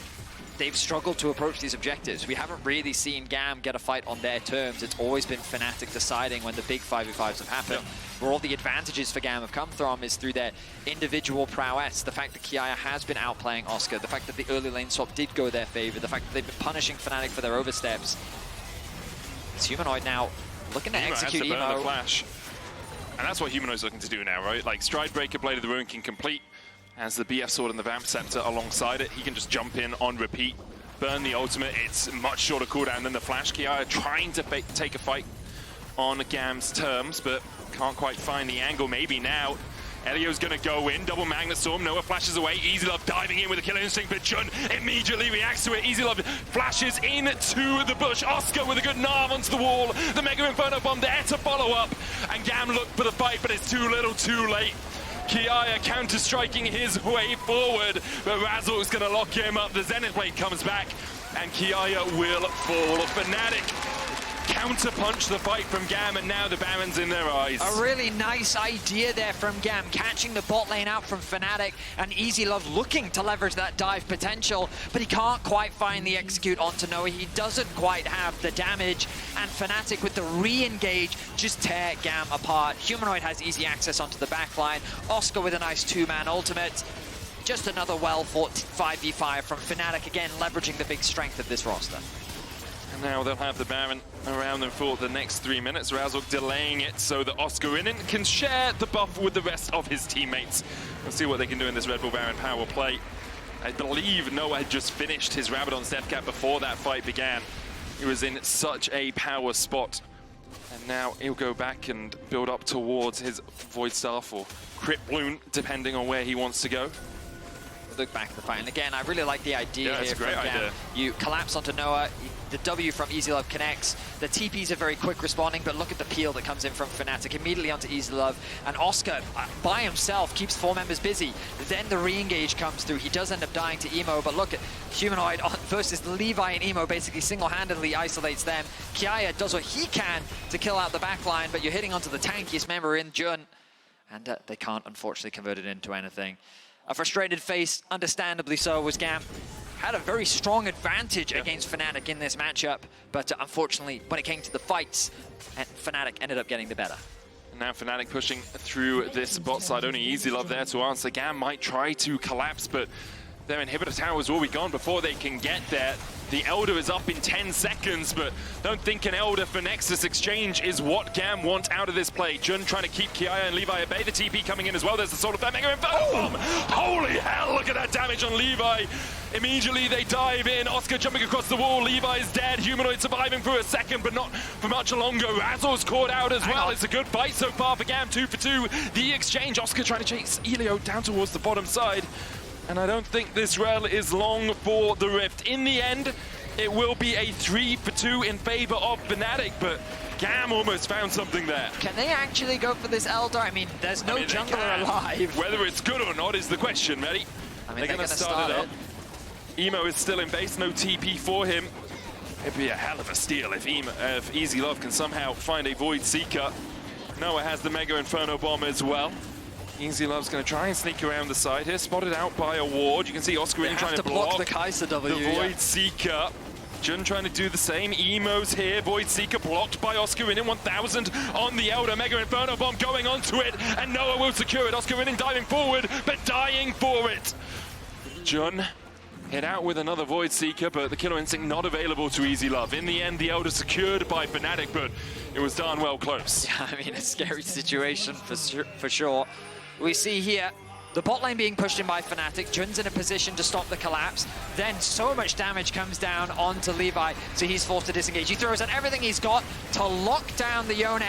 they've struggled to approach these objectives. We haven't really seen GAM get a fight on their terms. It's always been Fnatic deciding when the big 5v5s have happened. Where all the advantages for GAM have come from is through their individual prowess. The fact that Kiaya has been outplaying Oscar, the fact that the early lane swap did go their favor, the fact that they've been punishing Fnatic for their oversteps. It's Humanoid now looking to execute Emo. Emo. The flash. And that's what Humanoid's looking to do now, right? Like, Stride Breaker, Blade of the Ruin can complete. As the BF Sword and the Vamp Scepter alongside it, he can just jump in on repeat, burn the ultimate. It's much shorter cooldown than the flash. Kiaya trying to take a fight on GAM's terms, but can't quite find the angle. Maybe now. Elio's gonna go in, double Magnet Storm, Noah flashes away, EasyLove diving in with a killer instinct, but Jun immediately reacts to it. EasyLove flashes into the bush, Oscar with a good Gnar onto the wall, the Mega Inferno Bomb there to follow up, and GAM look for the fight, but it's too little too late. Kiaya counter-striking his way forward, but Razork's gonna lock him up, the Zenith Blade comes back, and Kiaya will fall. Fnatic counter-punch the fight from GAM, and now the Baron's in their eyes. A really nice idea there from GAM, catching the bot lane out from Fnatic, and EasyLove looking to leverage that dive potential, but he can't quite find the execute onto Noah. He doesn't quite have the damage, and Fnatic with the re-engage just tear GAM apart. Humanoid has easy access onto the backline. Oscar with a nice two-man ultimate. Just another well-fought 5v5 from Fnatic, again leveraging the big strength of this roster. And now they'll have the Baron around them for the next 3 minutes. Razork delaying it so that Oscarinin can share the buff with the rest of his teammates. We'll see what they can do in this Red Bull Baron power play. I believe Noah had just finished his Rabadon's Death Cap before that fight began. He was in such a power spot. And now he'll go back and build up towards his Void Staff or Crypt Bloom, depending on where he wants to go. Look back at the fight, and again, I really like the idea here from GAM. You collapse onto Noah, the W from EasyLove connects, the TPs are very quick responding, but look at the peel that comes in from Fnatic, immediately onto EasyLove, and Oscar, by himself, keeps 4 members busy. Then the re-engage comes through, he does end up dying to Emo, but look at Humanoid versus Levi and Emo, basically single-handedly isolates them. Kiaya does what he can to kill out the backline, but you're hitting onto the tankiest member in Jun, and they can't, unfortunately, convert it into anything. A frustrated face, understandably so, was GAM. Had a very strong advantage against Fnatic in this matchup, but unfortunately, when it came to the fights, Fnatic ended up getting the better. Now Fnatic pushing through this bot side, only EasyLove there to answer. GAM might try to collapse, but their inhibitor tower is already gone before they can get there. The Elder is up in 10 seconds, but don't think an Elder for Nexus exchange is what GAM want out of this play. Jun trying to keep Kiaya and Levi at bay. The TP coming in as well. There's the Soul of that Mega Inferno Bomb. Holy hell, look at that damage on Levi. Immediately they dive in. Oscar jumping across the wall. Levi is dead. Humanoid surviving for a second, but not for much longer. Razor's caught out as well. It's a good fight so far for GAM, 2 for 2. The exchange, Oscar trying to chase Elio down towards the bottom side. And I don't think this Rell is long for the Rift. In the end, it will be a 3 for 2 in favor of Fnatic, but GAM almost found something there. Can they actually go for this Elder? I mean, there's no jungler alive. Whether it's good or not is the question, ready? I mean, they're gonna start it up. Emo is still in base, no TP for him. It'd be a hell of a steal if EasyLove can somehow find a Void Seeker. Noah has the Mega Inferno Bomb as well. EasyLove's going to try and sneak around the side here, spotted out by a ward. You can see Oscarinin trying to block the Kai'Sa W. The Void Seeker. Jun trying to do the same. Emo's here. Void Seeker blocked by Oscarinin. 1000 on the Elder. Mega Inferno Bomb going onto it, and Noah will secure it. Oscarinin diving forward, but dying for it. Jun hit out with another Void Seeker, but the Killer Instinct not available to EasyLove. In the end, the Elder secured by Fnatic, but it was darn well close. Yeah, I mean, a scary situation for sure. We see here The bot lane being pushed in by Fnatic. Jun's in a position to stop the collapse. Then so much damage comes down onto Levi, so he's forced to disengage. He throws in everything he's got to lock down the Yone,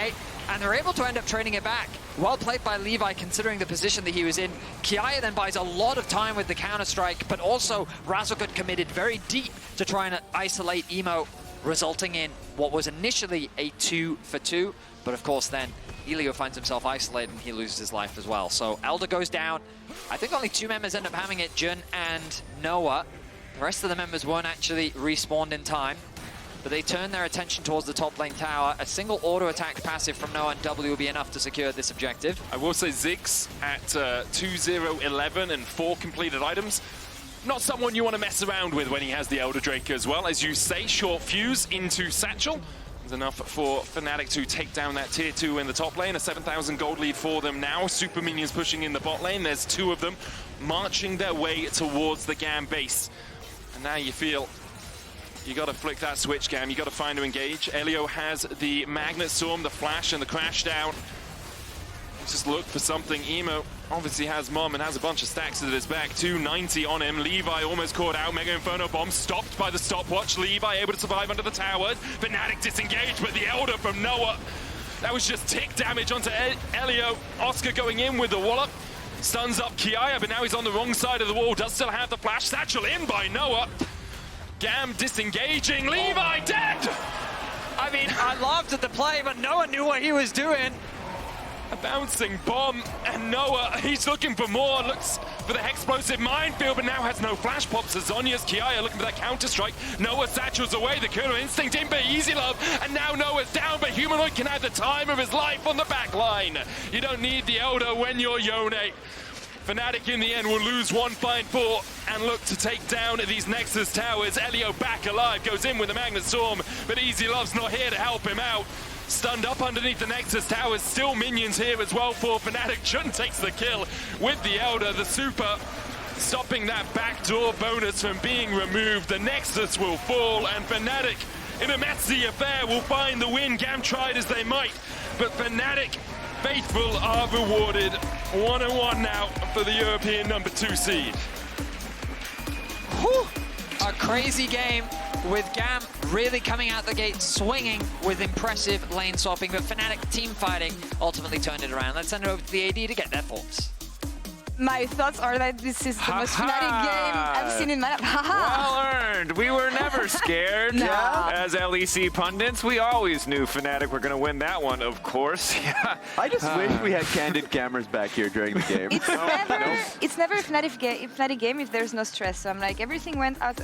and they're able to end up trading it back. Well played by Levi, considering the position that he was in. Kiaya then buys a lot of time with the counter-strike, but also Razork had committed very deep to try and isolate Emo, resulting in what was initially a 2-for-2, but of course then Elio finds himself isolated and he loses his life as well. So Elder goes down. I think only 2 members end up having it, Jun and Noah. The rest of the members weren't actually respawned in time, but they turn their attention towards the top lane tower. A single auto attack passive from Noah and W will be enough to secure this objective. I will say Ziggs at 2-0-11 and 4 completed items. Not someone you want to mess around with when he has the Elder Drake as well. As you say, short fuse into Satchel. Enough for Fnatic to take down that tier 2 in the top lane. A 7,000 gold lead for them now. Super minions pushing in the bot lane. There's 2 of them marching their way towards the GAM base. And now you feel you got to flick that switch, GAM. You got to find to engage. Elio has the Magnet Storm, the Flash, and the Crash down. Just look for something. Emo obviously has Mom and has a bunch of stacks at his back. 290 on him. Levi almost caught out. Mega Inferno Bomb stopped by the stopwatch. Levi able to survive under the towers. Fnatic disengaged, but the Elder from Noah. That was just tick damage onto Elio. Oscar going in with the wallop. Stuns up Kiaya, but now he's on the wrong side of the wall. Does still have the flash. Satchel in by Noah. GAM disengaging. Levi dead! I mean, I loved the play, but Noah knew what he was doing. A bouncing bomb, and Noah, he's looking for more, looks for the explosive minefield, but now has no flash pops. Zhonya's Kiaya looking for that counter-strike. Noah satchels away, the killer instinct in by EasyLove, and now Noah's down, but Humanoid can have the time of his life on the back line. You don't need the Elder when you're Yone. Fnatic in the end will lose 1-4 and look to take down these Nexus towers. Elio back alive, goes in with the Magnet Storm, but EasyLove's not here to help him out. Stunned up underneath the Nexus towers, still minions here as well for Fnatic. Jun takes the kill with the Elder, the super, stopping that backdoor bonus from being removed. The Nexus will fall, and Fnatic, in a messy affair, will find the win. GAM tried as they might, but Fnatic, faithful, are rewarded. 1-1 now for the European #2 seed. Whew. A crazy game with GAM really coming out the gate swinging with impressive lane swapping, but Fnatic team fighting ultimately turned it around. Let's send it over to the AD to get their thoughts. My thoughts are that this is the most Fnatic game I've seen in my life. Well earned. We were never scared. No. As LEC pundits, we always knew Fnatic were going to win that one, of course. Yeah. I just wish we had candid cameras back here during the game. It's never a Fnatic game if there's no stress. So I'm like, everything went out.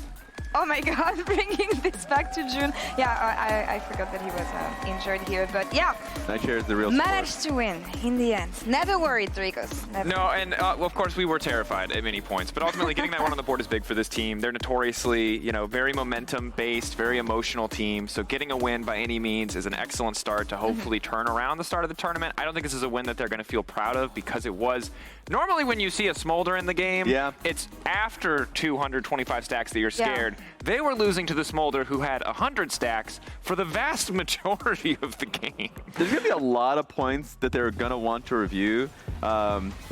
Oh my God, bringing this back to Jun. Yeah, I forgot that he was injured here, but yeah. Nightshare is the real Managed to win in the end. Never worried, Dricos. Never. No, and well, of course we were terrified at many points, but ultimately getting that one on the board is big for this team. They're notoriously, you know, very momentum-based, very emotional team, so getting a win by any means is an excellent start to hopefully turn around the start of the tournament. I don't think this is a win that they're going to feel proud of because it was... Normally when you see a Smolder in the game, it's after 225 stacks that you're scared. Yeah. They were losing to the Smolder who had 100 stacks for the vast majority of the game. There's going to be a lot of points that they're going to want to review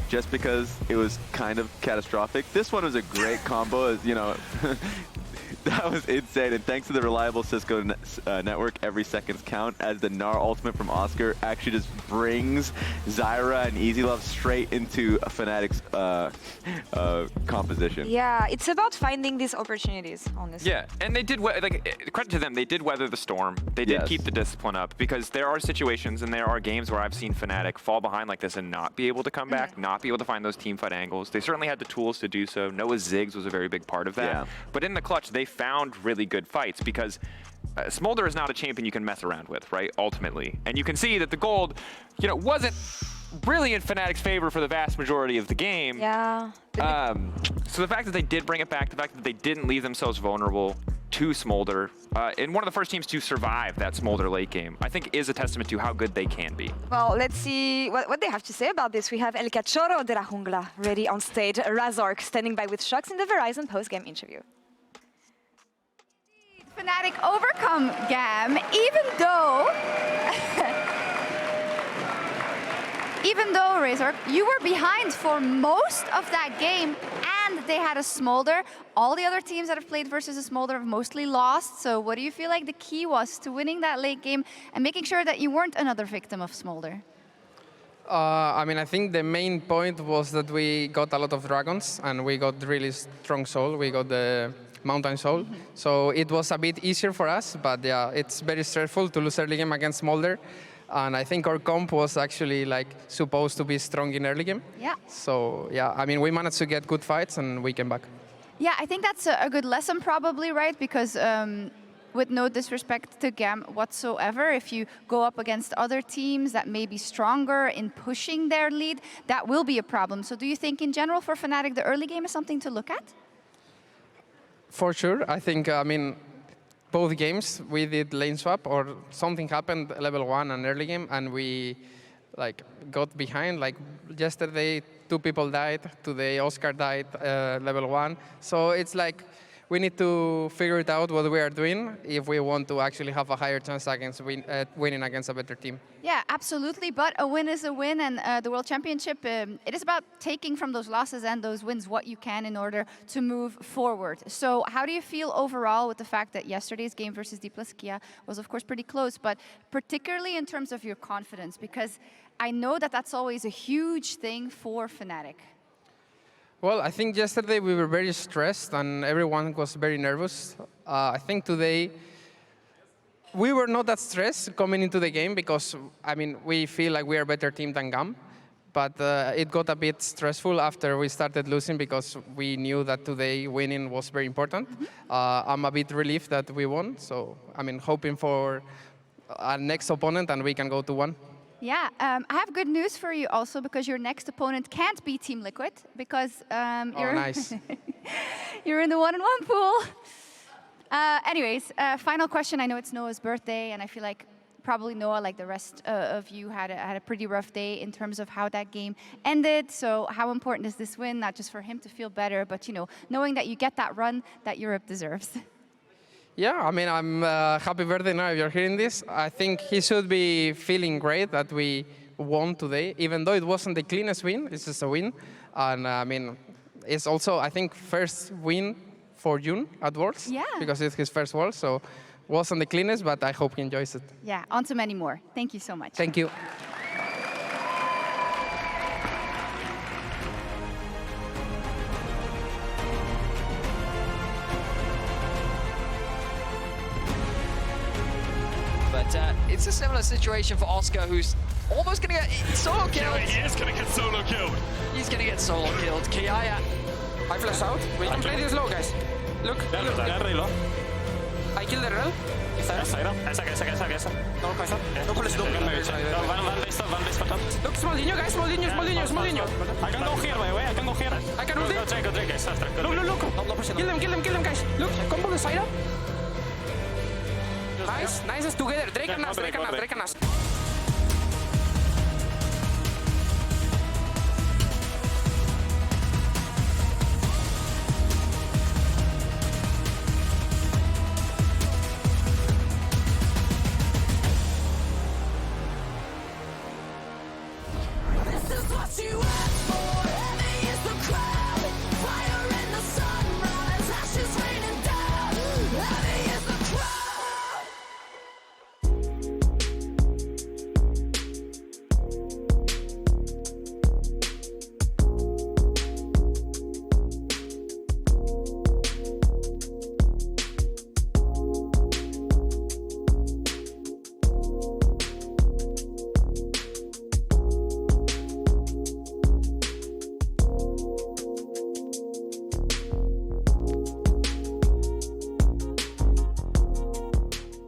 just because it was kind of catastrophic. This one was a great combo, as you know. That was insane, and thanks to the reliable Cisco network, every second's count, as the Gnar ultimate from Oscar actually just brings Zyra and EasyLove straight into a Fnatic's composition. Yeah, it's about finding these opportunities, honestly. Yeah, and they did, like, credit to them, they did weather the storm. They did keep the discipline up, because there are situations and there are games where I've seen Fnatic fall behind like this and not be able to come back, not be able to find those teamfight angles. They certainly had the tools to do so. Noah's Ziggs was a very big part of that. But in the clutch, they found really good fights because Smolder is not a champion you can mess around with, right, ultimately. And you can see that the gold, you know, wasn't really in Fnatic's favor for the vast majority of the game. Yeah. So the fact that they did bring it back, the fact that they didn't leave themselves vulnerable to Smolder, and one of the first teams to survive that Smolder late game, I think is a testament to how good they can be. Well, let's see what they have to say about this. We have El Cachorro de la Jungla ready on stage, Razork standing by with Shocks in the Verizon post-game interview. Fnatic overcome GAM, even though even though, Razork, you were behind for most of that game and they had a Smolder, all the other teams that have played versus a Smolder have mostly lost. So what do you feel like the key was to winning that late game and making sure that you weren't another victim of Smolder? I mean, I think the main point was that we got a lot of dragons and we got really strong soul. We got the mountain soul. So it was a bit easier for us, but yeah, it's very stressful to lose early game against Smolder. And I think our comp was actually like supposed to be strong in early game. Yeah. So yeah, I mean, we managed to get good fights and we came back. Yeah, I think that's a good lesson probably, right? Because with no disrespect to GAM whatsoever, if you go up against other teams that may be stronger in pushing their lead, that will be a problem. So do you think in general for Fnatic, the early game is something to look at? For sure. I think, I mean, both games we did lane swap or something happened level 1 and early game and we like got behind. Like yesterday, 2 people died. Today, Oscar died level 1. So it's like we need to figure it out what we are doing if we want to actually have a higher chance against winning against a better team. Yeah, absolutely. But a win is a win, and the World Championship, it is about taking from those losses and those wins what you can in order to move forward. So how do you feel overall with the fact that yesterday's game versus Kiaya was, of course, pretty close, but particularly in terms of your confidence? Because I know that that's always a huge thing for Fnatic. Well, I think yesterday we were very stressed and everyone was very nervous. I think today we were not that stressed coming into the game because, I mean, we feel like we are a better team than GAM. But it got a bit stressful after we started losing because we knew that today winning was very important. I'm a bit relieved that we won. So, I mean, hoping for our next opponent and we can go to 1. Yeah, I have good news for you also because your next opponent can't be Team Liquid because you're, nice. you're in the 1-on-1 pool. Anyways, final question. I know it's Noah's birthday and I feel like probably Noah, like the rest of you, had a pretty rough day in terms of how that game ended. So how important is this win, not just for him to feel better, but you know, knowing that you get that run that Europe deserves? Yeah, I mean, I'm happy birthday now if you're hearing this. I think he should be feeling great that we won today, even though it wasn't the cleanest win. It's just a win. And I mean, it's also, I think, first win for Yone at Worlds. Yeah. Because it's his first Worlds, so wasn't the cleanest, but I hope he enjoys it. Yeah, on to many more. Thank you so much. Thank you. But it's a similar situation for Oscar, who's almost going to get solo killed. He is going to get solo killed. He's going to get solo killed. Kiaya. I flash out. We can play this low, guys. Look. I killed the Rell. Zyra. Kai'Sa. No, Kai'Sa. No, police don't. One base for top. Look, Smolder, guys. Smolder. I can go here, by the way. I can go here. I can ulti. Go Drake, guys. Look. Kill them, guys. Look, combo the Zyra. Nice, together. Drake and us.